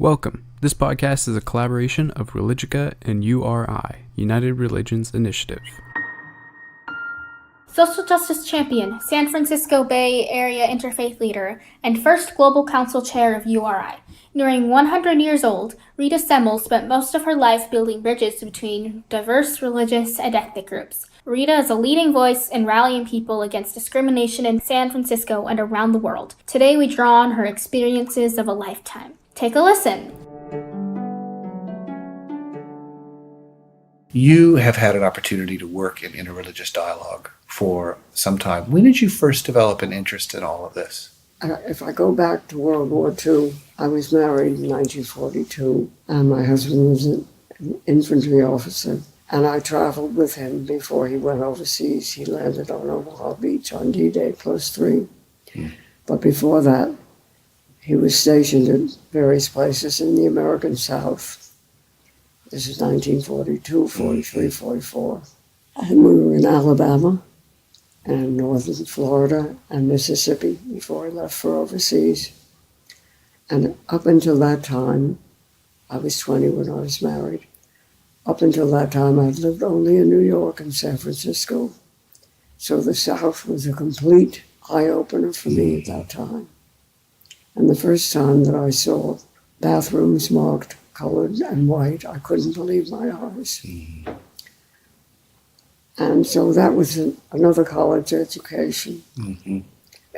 Welcome. This podcast is a collaboration of Religica and URI, United Religions Initiative. Social justice champion, San Francisco Bay Area Interfaith leader, and first Global Council chair of URI. Nearing 100 years old, Rita Semel spent most of her life building bridges between diverse religious and ethnic groups. Rita is a leading voice in rallying people against discrimination in San Francisco and around the world. Today we draw on her experiences of a lifetime. Take a listen. You have had an opportunity to work in interreligious dialogue for some time. When did you first develop an interest in all of this? If I go back to World War II, I was married in 1942, and my husband was an infantry officer, and I traveled with him before he went overseas. He landed on Omaha Beach on D-Day +3. But before that, he was stationed at various places in the American South. This is 1942, 43, 44. And we were in Alabama and northern Florida and Mississippi before I left for overseas. And up until that time, I was 20 when I was married. Up until that time, I'd lived only in New York and San Francisco. So the South was a complete eye-opener for me at that time. And the first time that I saw bathrooms marked colored and white, I couldn't believe my eyes. And so that was another college education.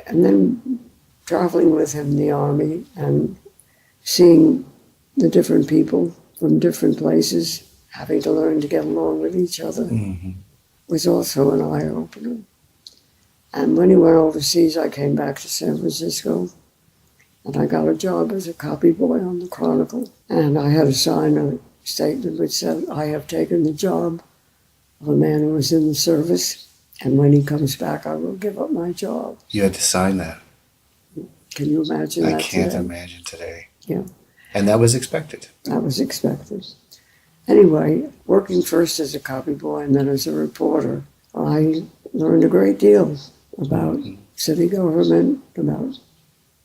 And then traveling with him in the Army and seeing the different people from different places having to learn to get along with each other was also an eye-opener. And when he went overseas, I came back to San Francisco, and I got a job as a copy boy on the Chronicle. And I had to sign a statement which said, I have taken the job of a man who was in the service, and when he comes back, I will give up my job. You had to sign that. Can you imagine that? I can't today? imagine today. Yeah. And that was expected. That was expected. Anyway, working first as a copy boy and then as a reporter, I learned a great deal about city government, about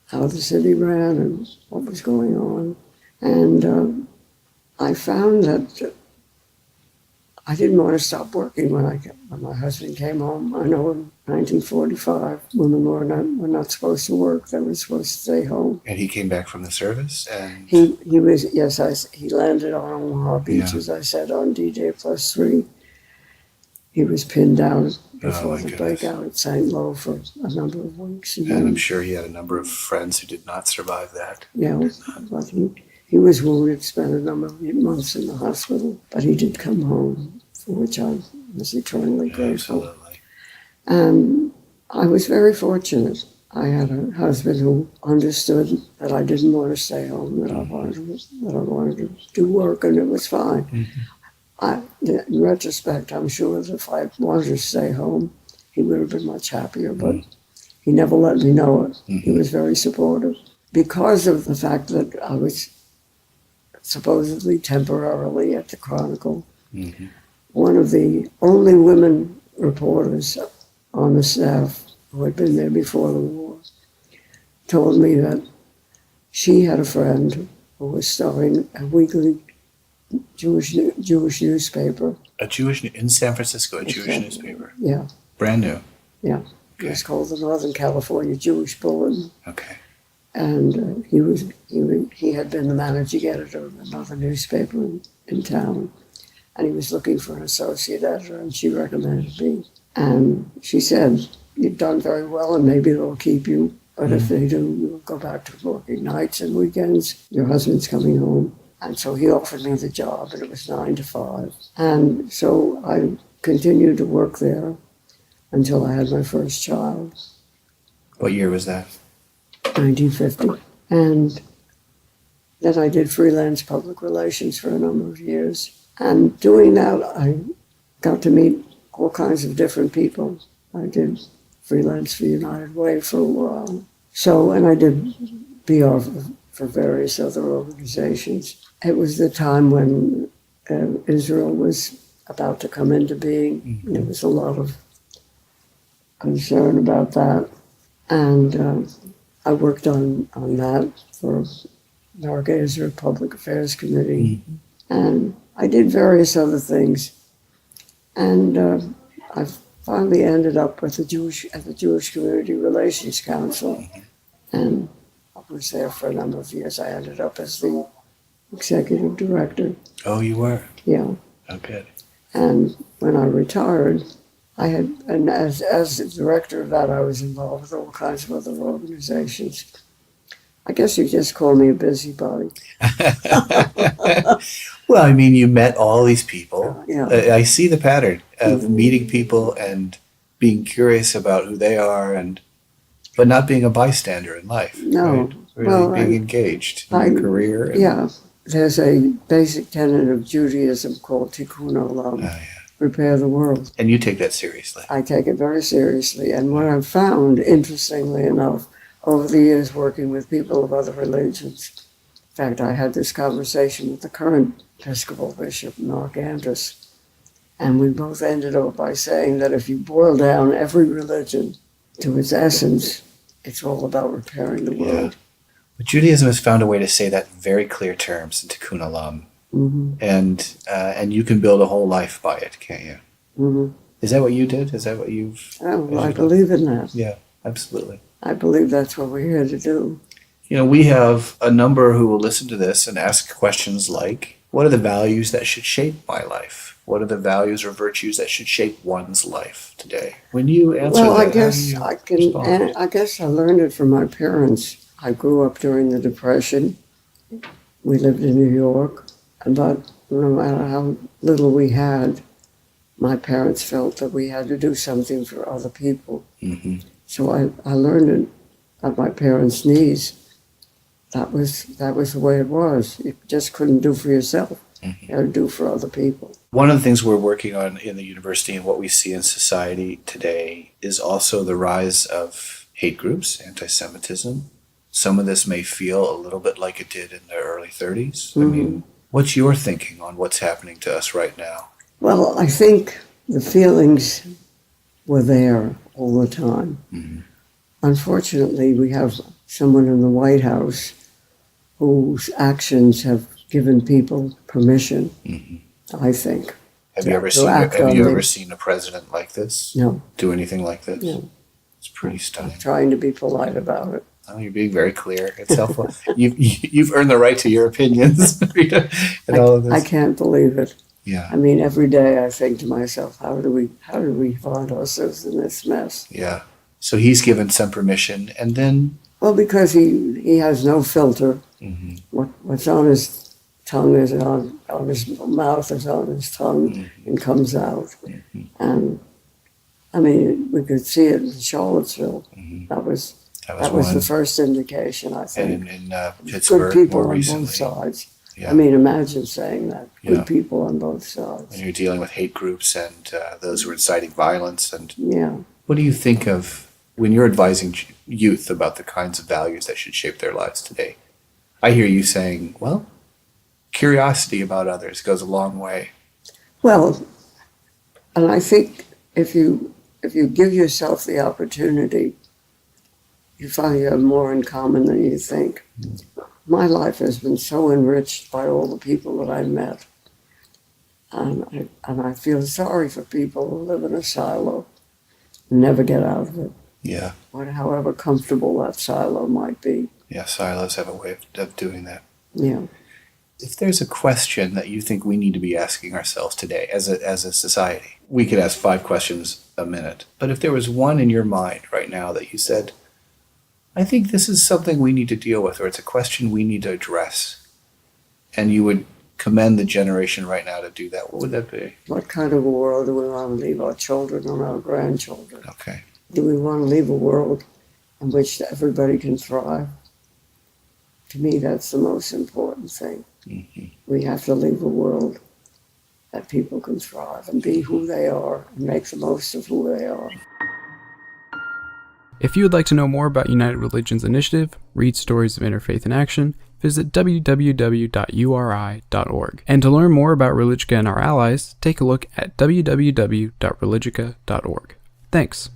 how the city ran and what was going on. And I found that I didn't want to stop working when my husband came home. I know in 1945, women were not supposed to work. They were supposed to stay home. And he came back from the service? And He landed on Omaha Beach, as I said, on D-Day +3. He was pinned down before the breakout at St. Lo for a number of weeks. And I'm sure he had a number of friends who did not survive that. Yeah, but he was wounded, spent a number of months in the hospital, but he did come home, for which I was eternally grateful. Absolutely. And I was very fortunate. I had a husband who understood that I didn't want to stay home, that I wanted to do work, and it was fine. In retrospect, I'm sure that if I wanted to stay home, he would have been much happier, but he never let me know it. He was very supportive. Because of the fact that I was supposedly temporarily at the Chronicle, one of the only women reporters on the staff who had been there before the war told me that she had a friend who was starting a weekly Jewish newspaper. In San Francisco, a Jewish newspaper? Yeah. Brand new? Yeah. Okay. It was called the Northern California Jewish Bulletin. Okay. And he had been the managing editor of another newspaper in town. And he was looking for an associate editor, and she recommended me. And she said, you've done very well, and maybe they'll keep you. But if they do, you'll go back to working nights and weekends. Your husband's coming home. And so he offered me the job, and it was 9 to 5. And so I continued to work there until I had my first child. What year was that? 1950. And then I did freelance public relations for a number of years. And doing that, I got to meet all kinds of different people. I did freelance for United Way for a while. And I did PR for various other organizations. It was the time when Israel was about to come into being. There was a lot of concern about that. And I worked on that for Narragansett Public Affairs Committee, and I did various other things. And I finally ended up at the Jewish Community Relations Council, and I was there for a number of years. I ended up as the executive director. Oh, you were? Yeah. Oh, good. And when I retired, and as the director of that, I was involved with all kinds of other organizations. I guess you just call me a busybody. Well, I mean, you met all these people. Yeah. I see the pattern of meeting people and being curious about who they are, but not being a bystander in life. No. Right? Really being engaged in your career. Yeah. There's a basic tenet of Judaism called Tikkun Olam, repair the world. And you take that seriously. I take it very seriously. And what I've found, interestingly enough, over the years working with people of other religions, in fact, I had this conversation with the current Episcopal Bishop, Mark Andrus, and we both ended up by saying that if you boil down every religion to its essence, it's all about repairing the world. But Judaism has found a way to say that in very clear terms in Tikkun Olam. And you can build a whole life by it, can't you? Is that what you did? Is that what you've... Oh, I believe in that. Yeah, absolutely. I believe that's what we're here to do. You know, we have a number who will listen to this and ask questions like, what are the values that should shape my life? What are the values or virtues that should shape one's life today? When you answer well, that, I guess I guess I learned it from my parents. I grew up during the Depression. We lived in New York, but no matter how little we had, my parents felt that we had to do something for other people. So I learned it at my parents' knees. That was the way it was. You just couldn't do for yourself. You had to do for other people. One of the things we're working on in the university and what we see in society today is also the rise of hate groups, anti-Semitism. Some of this may feel a little bit like it did in the early 30s. I mean, what's your thinking on what's happening to us right now? Well, I think the feelings were there all the time. Unfortunately, we have someone in the White House whose actions have given people permission, I think. Have you ever seen a president like this? No. Do anything like this? No. It's pretty stunning. I'm trying to be polite about it. Oh, you're being very clear. It's helpful. You've earned the right to your opinions, Rita, and all of this. I can't believe it. Yeah. I mean, every day I think to myself, how do we find ourselves in this mess? Yeah. So he's given some permission, and then... Well, because he has no filter. What's on his tongue is on his mouth, is on his tongue, and comes out. And, I mean, we could see it in Charlottesville. That was the first indication, I think. And in Pittsburgh, good people more on recently. both sides. Yeah. I mean, imagine saying that. Good people on both sides. And you're dealing with hate groups and those who are inciting violence. And Yeah. what do you think of when you're advising youth about the kinds of values that should shape their lives today? I hear you saying, well, curiosity about others goes a long way. Well, and I think if you give yourself the opportunity, you find you have more in common than you think. My life has been so enriched by all the people that I've met. And I feel sorry for people who live in a silo and never get out of it. Yeah. Or however comfortable that silo might be. Yeah, silos have a way of doing that. Yeah. If there's a question that you think we need to be asking ourselves today as a society, we could ask 5 questions a minute. But if there was one in your mind right now that you said, I think this is something we need to deal with, or it's a question we need to address, and you would commend the generation right now to do that, what would that be? What kind of a world do we want to leave our children and our grandchildren? Okay. Do we want to leave a world in which everybody can thrive? To me, that's the most important thing. We have to leave a world that people can thrive and be who they are and make the most of who they are. If you would like to know more about United Religions Initiative, read stories of interfaith in action, visit www.uri.org. And to learn more about Religica and our allies, take a look at www.religica.org. Thanks.